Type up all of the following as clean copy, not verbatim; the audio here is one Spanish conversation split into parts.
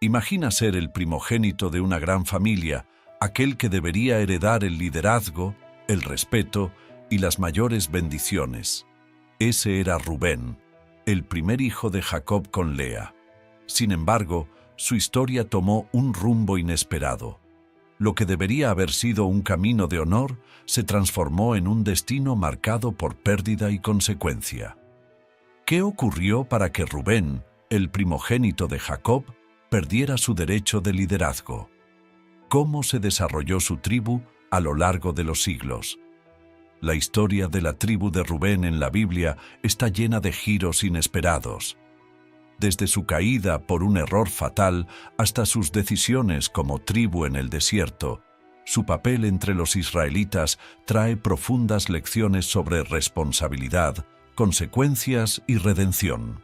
Imagina ser el primogénito de una gran familia, aquel que debería heredar el liderazgo, el respeto y las mayores bendiciones. Ese era Rubén, el primer hijo de Jacob con Lea. Sin embargo, su historia tomó un rumbo inesperado. Lo que debería haber sido un camino de honor se transformó en un destino marcado por pérdida y consecuencia. ¿Qué ocurrió para que Rubén, el primogénito de Jacob, perdiera su derecho de liderazgo? ¿Cómo se desarrolló su tribu a lo largo de los siglos? La historia de la tribu de Rubén en la Biblia está llena de giros inesperados. Desde su caída por un error fatal hasta sus decisiones como tribu en el desierto, su papel entre los israelitas trae profundas lecciones sobre responsabilidad, consecuencias y redención.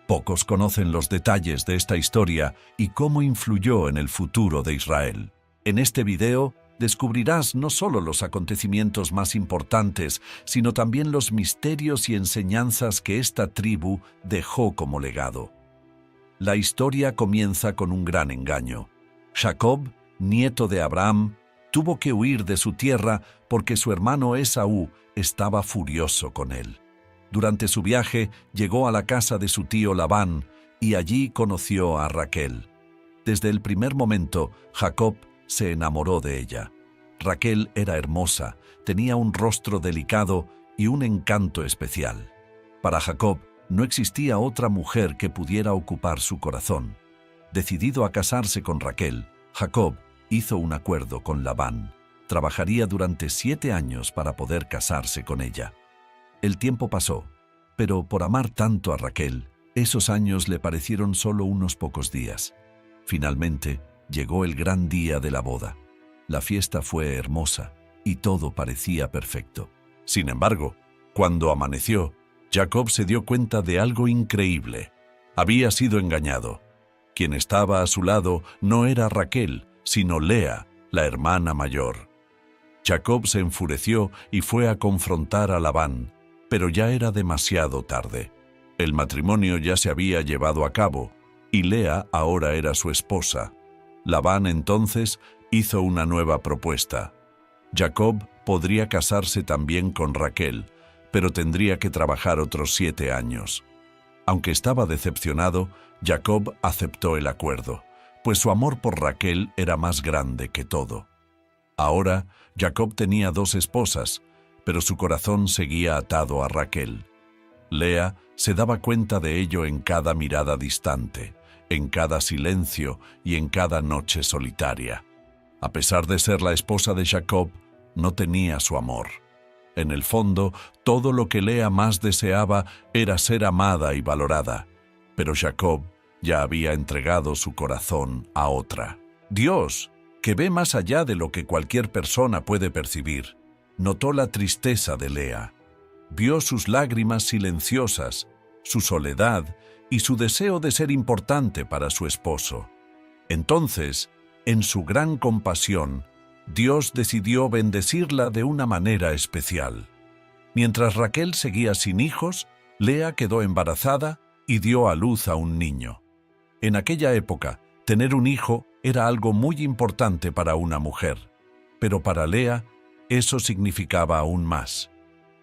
Pocos conocen los detalles de esta historia y cómo influyó en el futuro de Israel. En este video descubrirás no solo los acontecimientos más importantes, sino también los misterios y enseñanzas que esta tribu dejó como legado. La historia comienza con un gran engaño. Jacob, nieto de Abraham, tuvo que huir de su tierra porque su hermano Esaú estaba furioso con él. Durante su viaje llegó a la casa de su tío Labán y allí conoció a Raquel. Desde el primer momento, Jacob se enamoró de ella. Raquel era hermosa, tenía un rostro delicado y un encanto especial. Para Jacob no existía otra mujer que pudiera ocupar su corazón. Decidido a casarse con Raquel, Jacob hizo un acuerdo con Labán. Trabajaría durante 7 años para poder casarse con ella. El tiempo pasó, pero por amar tanto a Raquel, esos años le parecieron solo unos pocos días. Finalmente, llegó el gran día de la boda. La fiesta fue hermosa y todo parecía perfecto. Sin embargo, cuando amaneció, Jacob se dio cuenta de algo increíble. Había sido engañado. Quien estaba a su lado no era Raquel, sino Lea, la hermana mayor. Jacob se enfureció y fue a confrontar a Labán, pero ya era demasiado tarde. El matrimonio ya se había llevado a cabo y Lea ahora era su esposa. Labán entonces hizo una nueva propuesta. Jacob podría casarse también con Raquel, pero tendría que trabajar otros 7 años. Aunque estaba decepcionado, Jacob aceptó el acuerdo, pues su amor por Raquel era más grande que todo. Ahora, Jacob tenía 2 esposas, pero su corazón seguía atado a Raquel. Lea se daba cuenta de ello en cada mirada distante, en cada silencio y en cada noche solitaria. A pesar de ser la esposa de Jacob, no tenía su amor. En el fondo, todo lo que Lea más deseaba era ser amada y valorada, pero Jacob ya había entregado su corazón a otra. Dios, que ve más allá de lo que cualquier persona puede percibir, notó la tristeza de Lea. Vio sus lágrimas silenciosas, su soledad y su deseo de ser importante para su esposo. Entonces, en su gran compasión, Dios decidió bendecirla de una manera especial. Mientras Raquel seguía sin hijos, Lea quedó embarazada y dio a luz a un niño. En aquella época, tener un hijo era algo muy importante para una mujer, pero para Lea eso significaba aún más.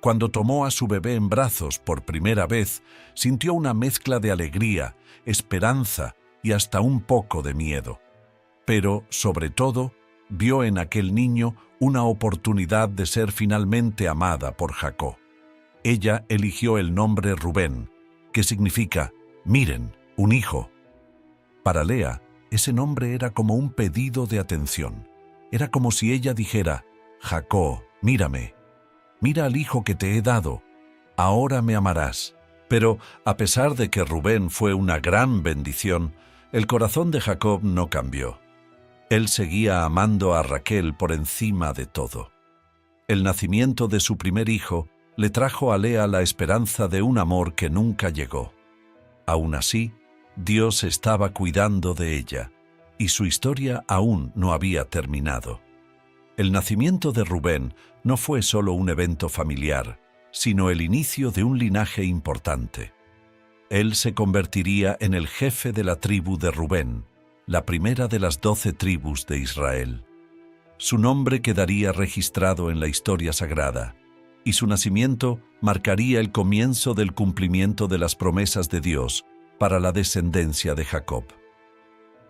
Cuando tomó a su bebé en brazos por primera vez, sintió una mezcla de alegría, esperanza y hasta un poco de miedo. Pero, sobre todo, vio en aquel niño una oportunidad de ser finalmente amada por Jacob. Ella eligió el nombre Rubén, que significa, miren, un hijo. Para Lea, ese nombre era como un pedido de atención. Era como si ella dijera, Jacob, mírame, mira al hijo que te he dado, ahora me amarás. Pero, a pesar de que Rubén fue una gran bendición, el corazón de Jacob no cambió. Él seguía amando a Raquel por encima de todo. El nacimiento de su primer hijo le trajo a Lea la esperanza de un amor que nunca llegó. Aún así, Dios estaba cuidando de ella, y su historia aún no había terminado. El nacimiento de Rubén no fue solo un evento familiar, sino el inicio de un linaje importante. Él se convertiría en el jefe de la tribu de Rubén, la primera de las 12 tribus de Israel. Su nombre quedaría registrado en la historia sagrada, y su nacimiento marcaría el comienzo del cumplimiento de las promesas de Dios para la descendencia de Jacob.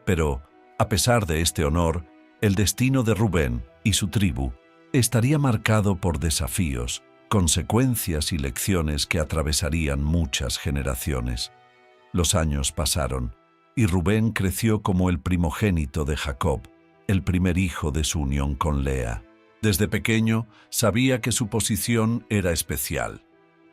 Pero, a pesar de este honor, el destino de Rubén y su tribu estaría marcado por desafíos, consecuencias y lecciones que atravesarían muchas generaciones. Los años pasaron, y Rubén creció como el primogénito de Jacob, el primer hijo de su unión con Lea. Desde pequeño sabía que su posición era especial.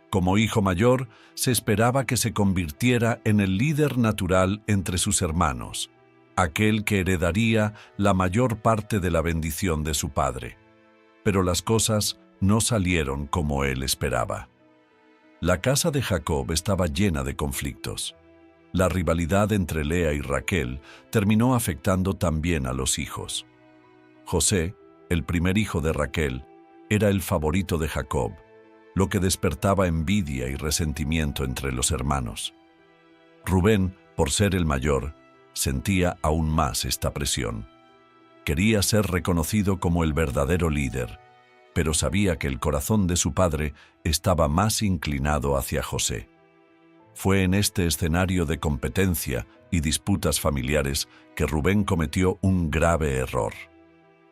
Como hijo mayor, se esperaba que se convirtiera en el líder natural entre sus hermanos, aquel que heredaría la mayor parte de la bendición de su padre. Pero las cosas no salieron como él esperaba. La casa de Jacob estaba llena de conflictos. La rivalidad entre Lea y Raquel terminó afectando también a los hijos. José, el primer hijo de Raquel, era el favorito de Jacob, lo que despertaba envidia y resentimiento entre los hermanos. Rubén, por ser el mayor, sentía aún más esta presión. Quería ser reconocido como el verdadero líder, pero sabía que el corazón de su padre estaba más inclinado hacia José. Fue en este escenario de competencia y disputas familiares que Rubén cometió un grave error.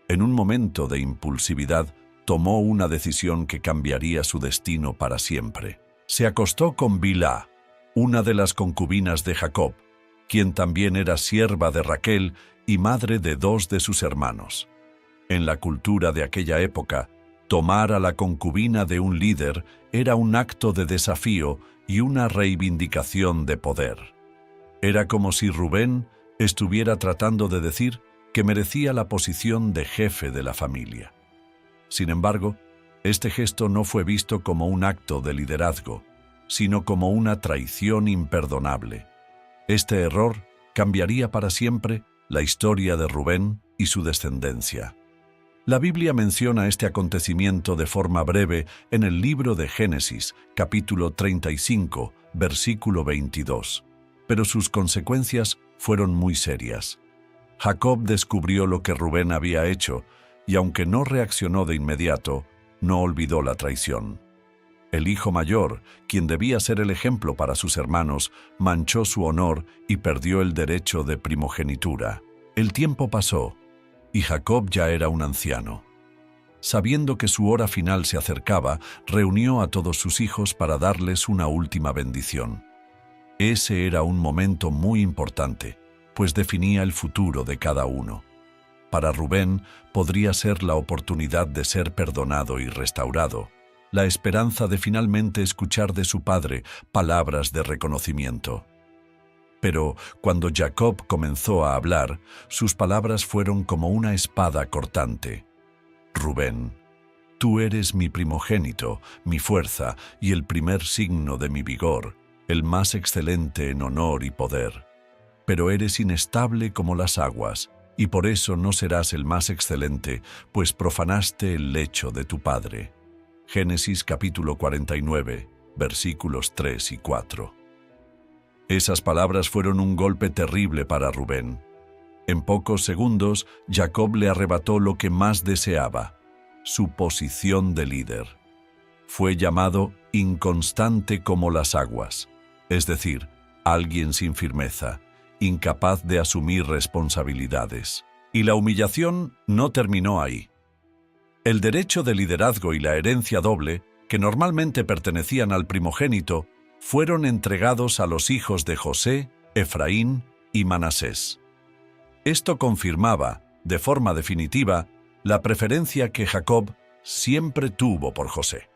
En un momento de impulsividad, tomó una decisión que cambiaría su destino para siempre. Se acostó con Bilhá, una de las concubinas de Jacob, quien también era sierva de Raquel y madre de 2 de sus hermanos. En la cultura de aquella época, tomar a la concubina de un líder era un acto de desafío y una reivindicación de poder. Era como si Rubén estuviera tratando de decir que merecía la posición de jefe de la familia. Sin embargo, este gesto no fue visto como un acto de liderazgo, sino como una traición imperdonable. Este error cambiaría para siempre la historia de Rubén y su descendencia. La Biblia menciona este acontecimiento de forma breve en el libro de Génesis, capítulo 35, versículo 22, pero sus consecuencias fueron muy serias. Jacob descubrió lo que Rubén había hecho, y aunque no reaccionó de inmediato, no olvidó la traición. El hijo mayor, quien debía ser el ejemplo para sus hermanos, manchó su honor y perdió el derecho de primogenitura. El tiempo pasó, y Jacob ya era un anciano. Sabiendo que su hora final se acercaba, reunió a todos sus hijos para darles una última bendición. Ese era un momento muy importante, pues definía el futuro de cada uno. Para Rubén podría ser la oportunidad de ser perdonado y restaurado, la esperanza de finalmente escuchar de su padre palabras de reconocimiento. Pero cuando Jacob comenzó a hablar, sus palabras fueron como una espada cortante. Rubén, tú eres mi primogénito, mi fuerza y el primer signo de mi vigor, el más excelente en honor y poder. Pero eres inestable como las aguas, y por eso no serás el más excelente, pues profanaste el lecho de tu padre. Génesis capítulo 49, versículos 3 y 4. Esas palabras fueron un golpe terrible para Rubén. En pocos segundos, Jacob le arrebató lo que más deseaba, su posición de líder. Fue llamado inconstante como las aguas, es decir, alguien sin firmeza, incapaz de asumir responsabilidades. Y la humillación no terminó ahí. El derecho de liderazgo y la herencia doble, que normalmente pertenecían al primogénito, fueron entregados a los hijos de José, Efraín y Manasés. Esto confirmaba, de forma definitiva, la preferencia que Jacob siempre tuvo por José.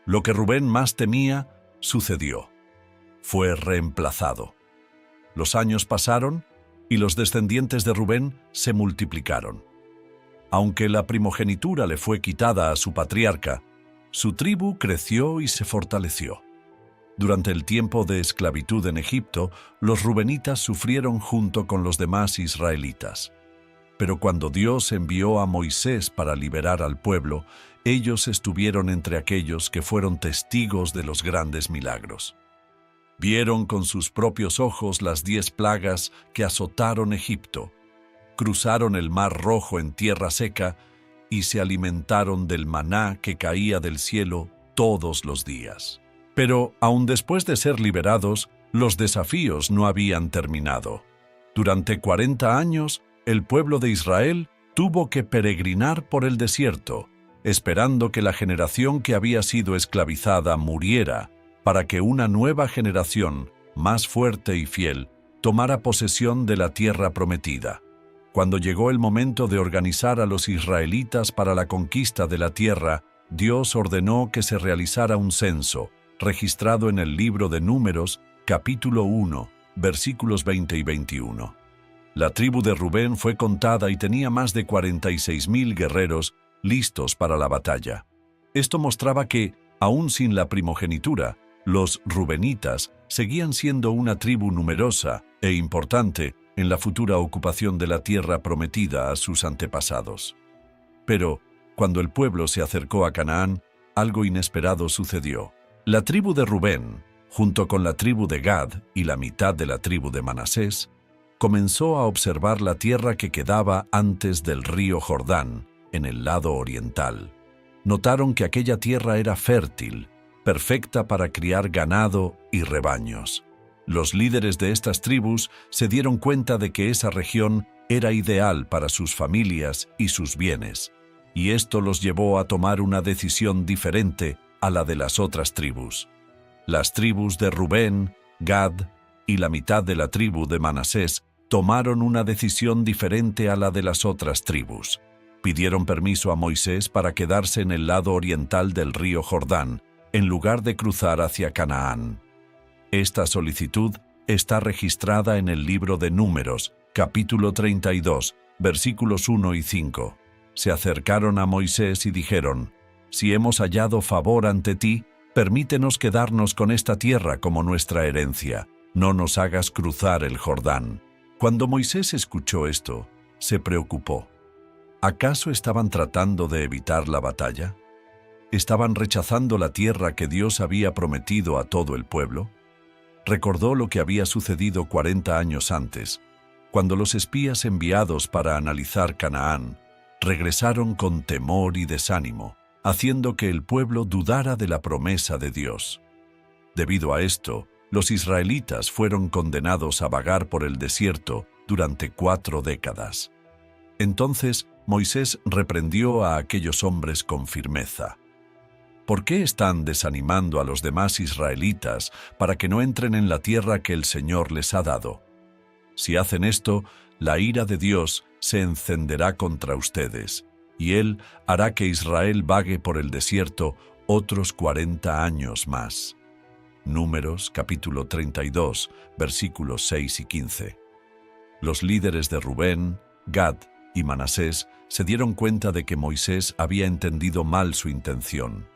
Lo que Rubén más temía sucedió. Fue reemplazado. Los años pasaron y los descendientes de Rubén se multiplicaron. Aunque la primogenitura le fue quitada a su patriarca, su tribu creció y se fortaleció. Durante el tiempo de esclavitud en Egipto, los rubenitas sufrieron junto con los demás israelitas. Pero cuando Dios envió a Moisés para liberar al pueblo, ellos estuvieron entre aquellos que fueron testigos de los grandes milagros. Vieron con sus propios ojos las 10 plagas que azotaron Egipto. Cruzaron el Mar Rojo en tierra seca y se alimentaron del maná que caía del cielo todos los días. Pero, aun después de ser liberados, los desafíos no habían terminado. Durante 40 años, el pueblo de Israel tuvo que peregrinar por el desierto, esperando que la generación que había sido esclavizada muriera, para que una nueva generación, más fuerte y fiel, tomara posesión de la tierra prometida. Cuando llegó el momento de organizar a los israelitas para la conquista de la tierra, Dios ordenó que se realizara un censo, registrado en el libro de Números, capítulo 1, versículos 20 y 21. La tribu de Rubén fue contada y tenía más de 46,000 guerreros listos para la batalla. Esto mostraba que, aún sin la primogenitura, los rubenitas seguían siendo una tribu numerosa e importante en la futura ocupación de la tierra prometida a sus antepasados. Pero, cuando el pueblo se acercó a Canaán, algo inesperado sucedió. La tribu de Rubén, junto con la tribu de Gad y la mitad de la tribu de Manasés, comenzó a observar la tierra que quedaba antes del río Jordán, en el lado oriental. Notaron que aquella tierra era fértil, perfecta para criar ganado y rebaños. Los líderes de estas tribus se dieron cuenta de que esa región era ideal para sus familias y sus bienes, y esto los llevó a tomar una decisión diferente a la de las otras tribus. Las tribus de Rubén, Gad y la mitad de la tribu de Manasés tomaron una decisión diferente a la de las otras tribus. Pidieron permiso a Moisés para quedarse en el lado oriental del río Jordán, en lugar de cruzar hacia Canaán. Esta solicitud está registrada en el libro de Números, capítulo 32, versículos 1 y 5. Se acercaron a Moisés y dijeron: «Si hemos hallado favor ante ti, permítenos quedarnos con esta tierra como nuestra herencia. No nos hagas cruzar el Jordán». Cuando Moisés escuchó esto, se preocupó. ¿Acaso estaban tratando de evitar la batalla? ¿Estaban rechazando la tierra que Dios había prometido a todo el pueblo? Recordó lo que había sucedido 40 años antes, cuando los espías enviados para analizar Canaán regresaron con temor y desánimo, haciendo que el pueblo dudara de la promesa de Dios. Debido a esto, los israelitas fueron condenados a vagar por el desierto durante 4 décadas. Entonces Moisés reprendió a aquellos hombres con firmeza. ¿Por qué están desanimando a los demás israelitas para que no entren en la tierra que el Señor les ha dado? Si hacen esto, la ira de Dios se encenderá contra ustedes, y Él hará que Israel vague por el desierto otros 40 años más. Números, capítulo 32, versículos 6 y 15. Los líderes de Rubén, Gad y Manasés se dieron cuenta de que Moisés había entendido mal su intención.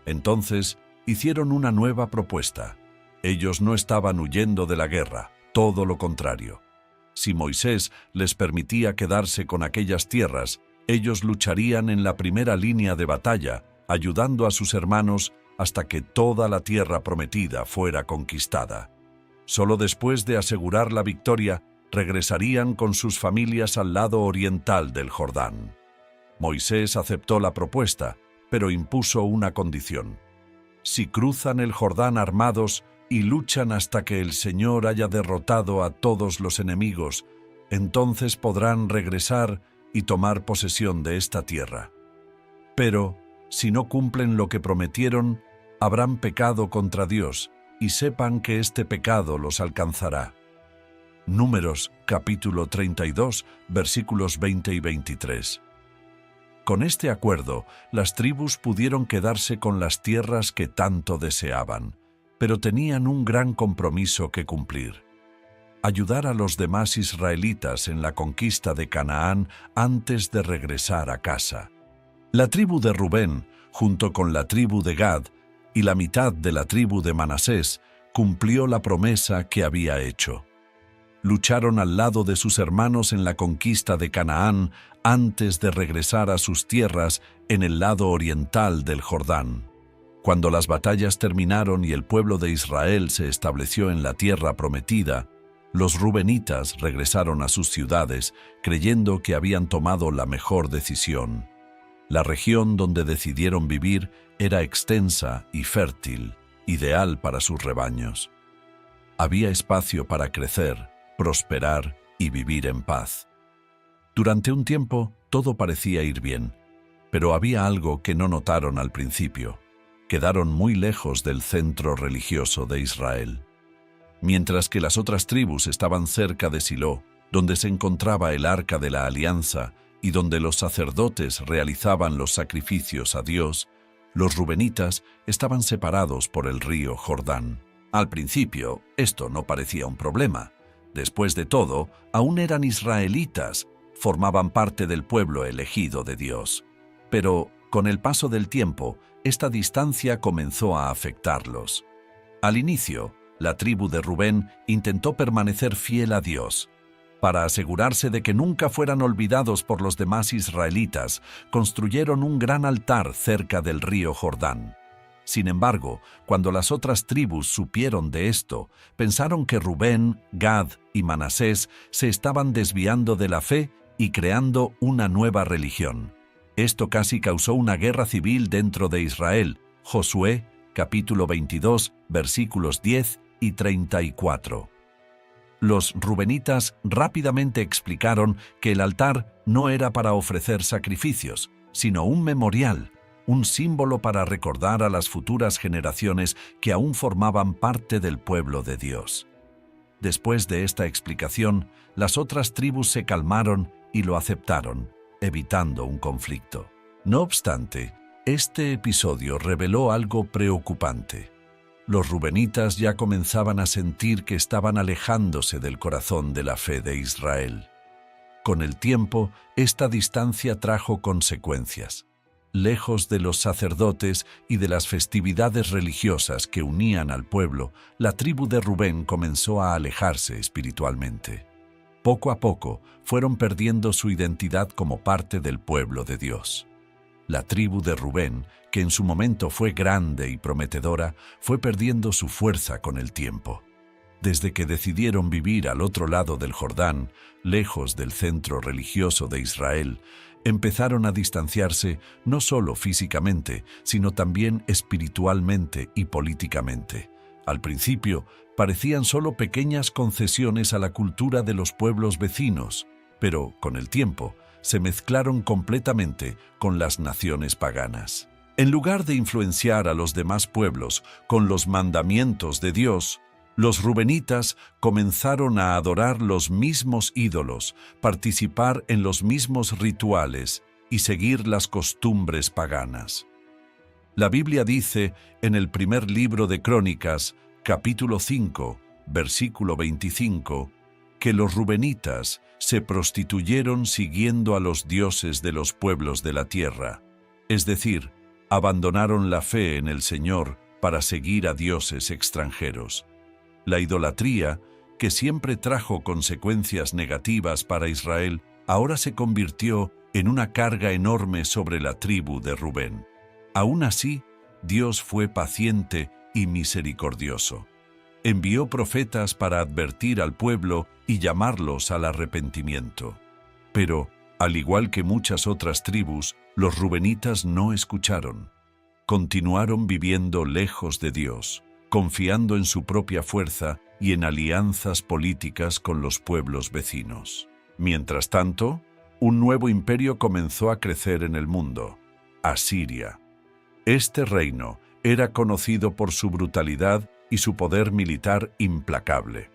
Entonces hicieron una nueva propuesta. Ellos no estaban huyendo de la guerra, todo lo contrario. Si Moisés les permitía quedarse con aquellas tierras, ellos lucharían en la primera línea de batalla, ayudando a sus hermanos hasta que toda la tierra prometida fuera conquistada. Solo después de asegurar la victoria, regresarían con sus familias al lado oriental del Jordán. Moisés aceptó la propuesta, pero impuso una condición. Si cruzan el Jordán armados y luchan hasta que el Señor haya derrotado a todos los enemigos, entonces podrán regresar y tomar posesión de esta tierra. Pero, si no cumplen lo que prometieron, habrán pecado contra Dios, y sepan que este pecado los alcanzará. Números, capítulo 32, versículos 20 y 23. Con este acuerdo, las tribus pudieron quedarse con las tierras que tanto deseaban, pero tenían un gran compromiso que cumplir: ayudar a los demás israelitas en la conquista de Canaán antes de regresar a casa. La tribu de Rubén, junto con la tribu de Gad y la mitad de la tribu de Manasés, cumplió la promesa que había hecho. Lucharon al lado de sus hermanos en la conquista de Canaán antes de regresar a sus tierras en el lado oriental del Jordán. Cuando las batallas terminaron y el pueblo de Israel se estableció en la tierra prometida, los rubenitas regresaron a sus ciudades creyendo que habían tomado la mejor decisión. La región donde decidieron vivir era extensa y fértil, ideal para sus rebaños. Había espacio para crecer, prosperar y vivir en paz. Durante un tiempo todo parecía ir bien, pero había algo que no notaron al principio. Quedaron muy lejos del centro religioso de Israel. Mientras que las otras tribus estaban cerca de Silo, donde se encontraba el Arca de la Alianza y donde los sacerdotes realizaban los sacrificios a Dios, los rubenitas estaban separados por el río Jordán. Al principio, esto no parecía un problema. Después de todo, aún eran israelitas, formaban parte del pueblo elegido de Dios. Pero, con el paso del tiempo, esta distancia comenzó a afectarlos. Al inicio, la tribu de Rubén intentó permanecer fiel a Dios. Para asegurarse de que nunca fueran olvidados por los demás israelitas, construyeron un gran altar cerca del río Jordán. Sin embargo, cuando las otras tribus supieron de esto, pensaron que Rubén, Gad y Manasés se estaban desviando de la fe y creando una nueva religión. Esto casi causó una guerra civil dentro de Israel. Josué, capítulo 22, versículos 10 y 34. Los rubenitas rápidamente explicaron que el altar no era para ofrecer sacrificios, sino un memorial, un símbolo para recordar a las futuras generaciones que aún formaban parte del pueblo de Dios. Después de esta explicación, las otras tribus se calmaron y lo aceptaron, evitando un conflicto. No obstante, este episodio reveló algo preocupante. Los rubenitas ya comenzaban a sentir que estaban alejándose del corazón de la fe de Israel. Con el tiempo, esta distancia trajo consecuencias. Lejos de los sacerdotes y de las festividades religiosas que unían al pueblo, la tribu de Rubén comenzó a alejarse espiritualmente. Poco a poco, fueron perdiendo su identidad como parte del pueblo de Dios. La tribu de Rubén, que en su momento fue grande y prometedora, fue perdiendo su fuerza con el tiempo. Desde que decidieron vivir al otro lado del Jordán, lejos del centro religioso de Israel, empezaron a distanciarse no solo físicamente, sino también espiritualmente y políticamente. Al principio, parecían solo pequeñas concesiones a la cultura de los pueblos vecinos, pero, con el tiempo, se mezclaron completamente con las naciones paganas. En lugar de influenciar a los demás pueblos con los mandamientos de Dios, los rubenitas comenzaron a adorar los mismos ídolos, participar en los mismos rituales y seguir las costumbres paganas. La Biblia dice en el primer libro de Crónicas, capítulo 5, versículo 25, que los rubenitas se prostituyeron siguiendo a los dioses de los pueblos de la tierra, es decir, abandonaron la fe en el Señor para seguir a dioses extranjeros. La idolatría, que siempre trajo consecuencias negativas para Israel, ahora se convirtió en una carga enorme sobre la tribu de Rubén. Aún así, Dios fue paciente y misericordioso. Envió profetas para advertir al pueblo y llamarlos al arrepentimiento. Pero, al igual que muchas otras tribus, los rubenitas no escucharon. Continuaron viviendo lejos de Dios, confiando en su propia fuerza y en alianzas políticas con los pueblos vecinos. Mientras tanto, un nuevo imperio comenzó a crecer en el mundo: Asiria. Este reino era conocido por su brutalidad y su poder militar implacable.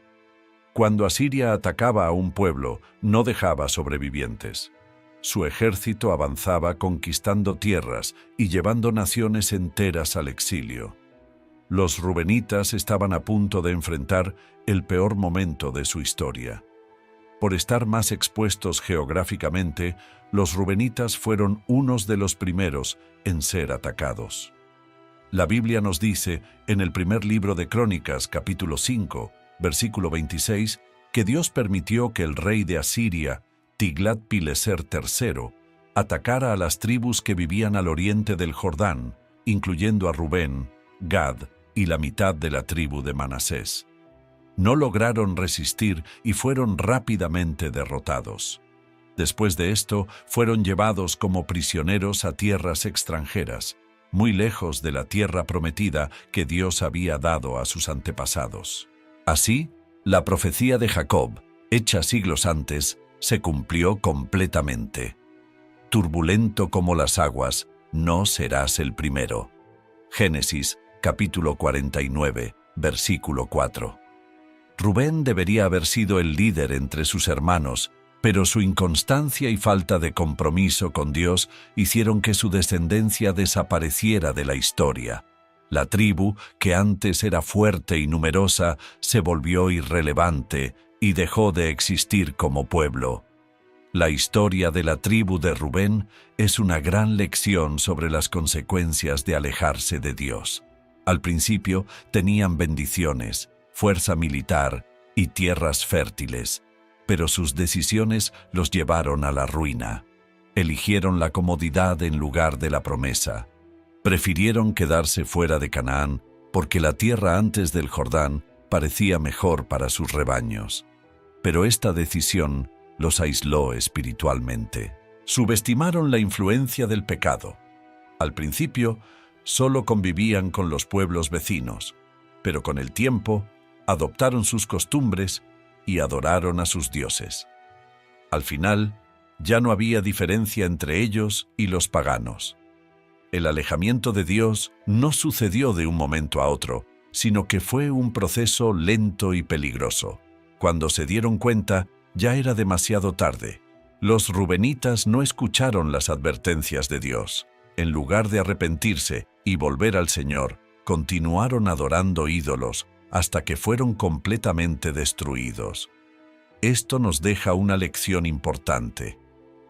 Cuando Asiria atacaba a un pueblo, no dejaba sobrevivientes. Su ejército avanzaba conquistando tierras y llevando naciones enteras al exilio. Los rubenitas estaban a punto de enfrentar el peor momento de su historia. Por estar más expuestos geográficamente, los rubenitas fueron unos de los primeros en ser atacados. La Biblia nos dice, en el primer libro de Crónicas, capítulo 5, versículo 26, que Dios permitió que el rey de Asiria, Tiglat-Pileser III, atacara a las tribus que vivían al oriente del Jordán, incluyendo a Rubén, Gad y la mitad de la tribu de Manasés. No lograron resistir y fueron rápidamente derrotados. Después de esto, fueron llevados como prisioneros a tierras extranjeras, muy lejos de la tierra prometida que Dios había dado a sus antepasados. Así, la profecía de Jacob, hecha siglos antes, se cumplió completamente. Turbulento como las aguas, no serás el primero. Génesis, capítulo 49, versículo 4. Rubén debería haber sido el líder entre sus hermanos, pero su inconstancia y falta de compromiso con Dios hicieron que su descendencia desapareciera de la historia. La tribu, que antes era fuerte y numerosa, se volvió irrelevante y dejó de existir como pueblo. La historia de la tribu de Rubén es una gran lección sobre las consecuencias de alejarse de Dios. Al principio tenían bendiciones, fuerza militar y tierras fértiles, pero sus decisiones los llevaron a la ruina. Eligieron la comodidad en lugar de la promesa. Prefirieron quedarse fuera de Canaán porque la tierra antes del Jordán parecía mejor para sus rebaños. Pero esta decisión los aisló espiritualmente. Subestimaron la influencia del pecado. Al principio, solo convivían con los pueblos vecinos, pero con el tiempo, adoptaron sus costumbres y adoraron a sus dioses. Al final, ya no había diferencia entre ellos y los paganos. El alejamiento de Dios no sucedió de un momento a otro, sino que fue un proceso lento y peligroso. Cuando se dieron cuenta, ya era demasiado tarde. Los rubenitas no escucharon las advertencias de Dios. En lugar de arrepentirse y volver al Señor, continuaron adorando ídolos hasta que fueron completamente destruidos. Esto nos deja una lección importante.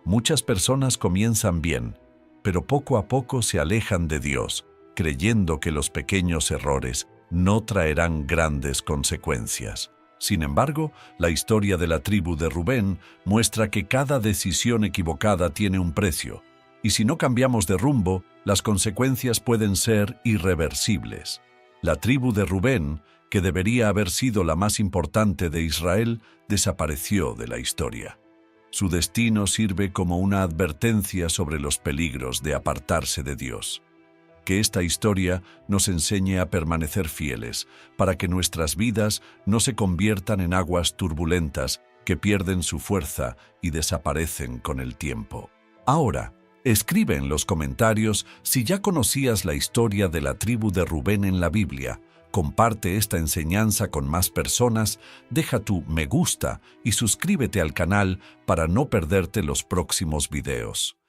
Muchas personas comienzan bien, pero poco a poco se alejan de Dios, creyendo que los pequeños errores no traerán grandes consecuencias. Sin embargo, la historia de la tribu de Rubén muestra que cada decisión equivocada tiene un precio, y si no cambiamos de rumbo, las consecuencias pueden ser irreversibles. La tribu de Rubén, que debería haber sido la más importante de Israel, desapareció de la historia. Su destino sirve como una advertencia sobre los peligros de apartarse de Dios. Que esta historia nos enseñe a permanecer fieles, para que nuestras vidas no se conviertan en aguas turbulentas que pierden su fuerza y desaparecen con el tiempo. Ahora, escribe en los comentarios si ya conocías la historia de la tribu de Rubén en la Biblia. Comparte esta enseñanza con más personas, deja tu me gusta y suscríbete al canal para no perderte los próximos videos.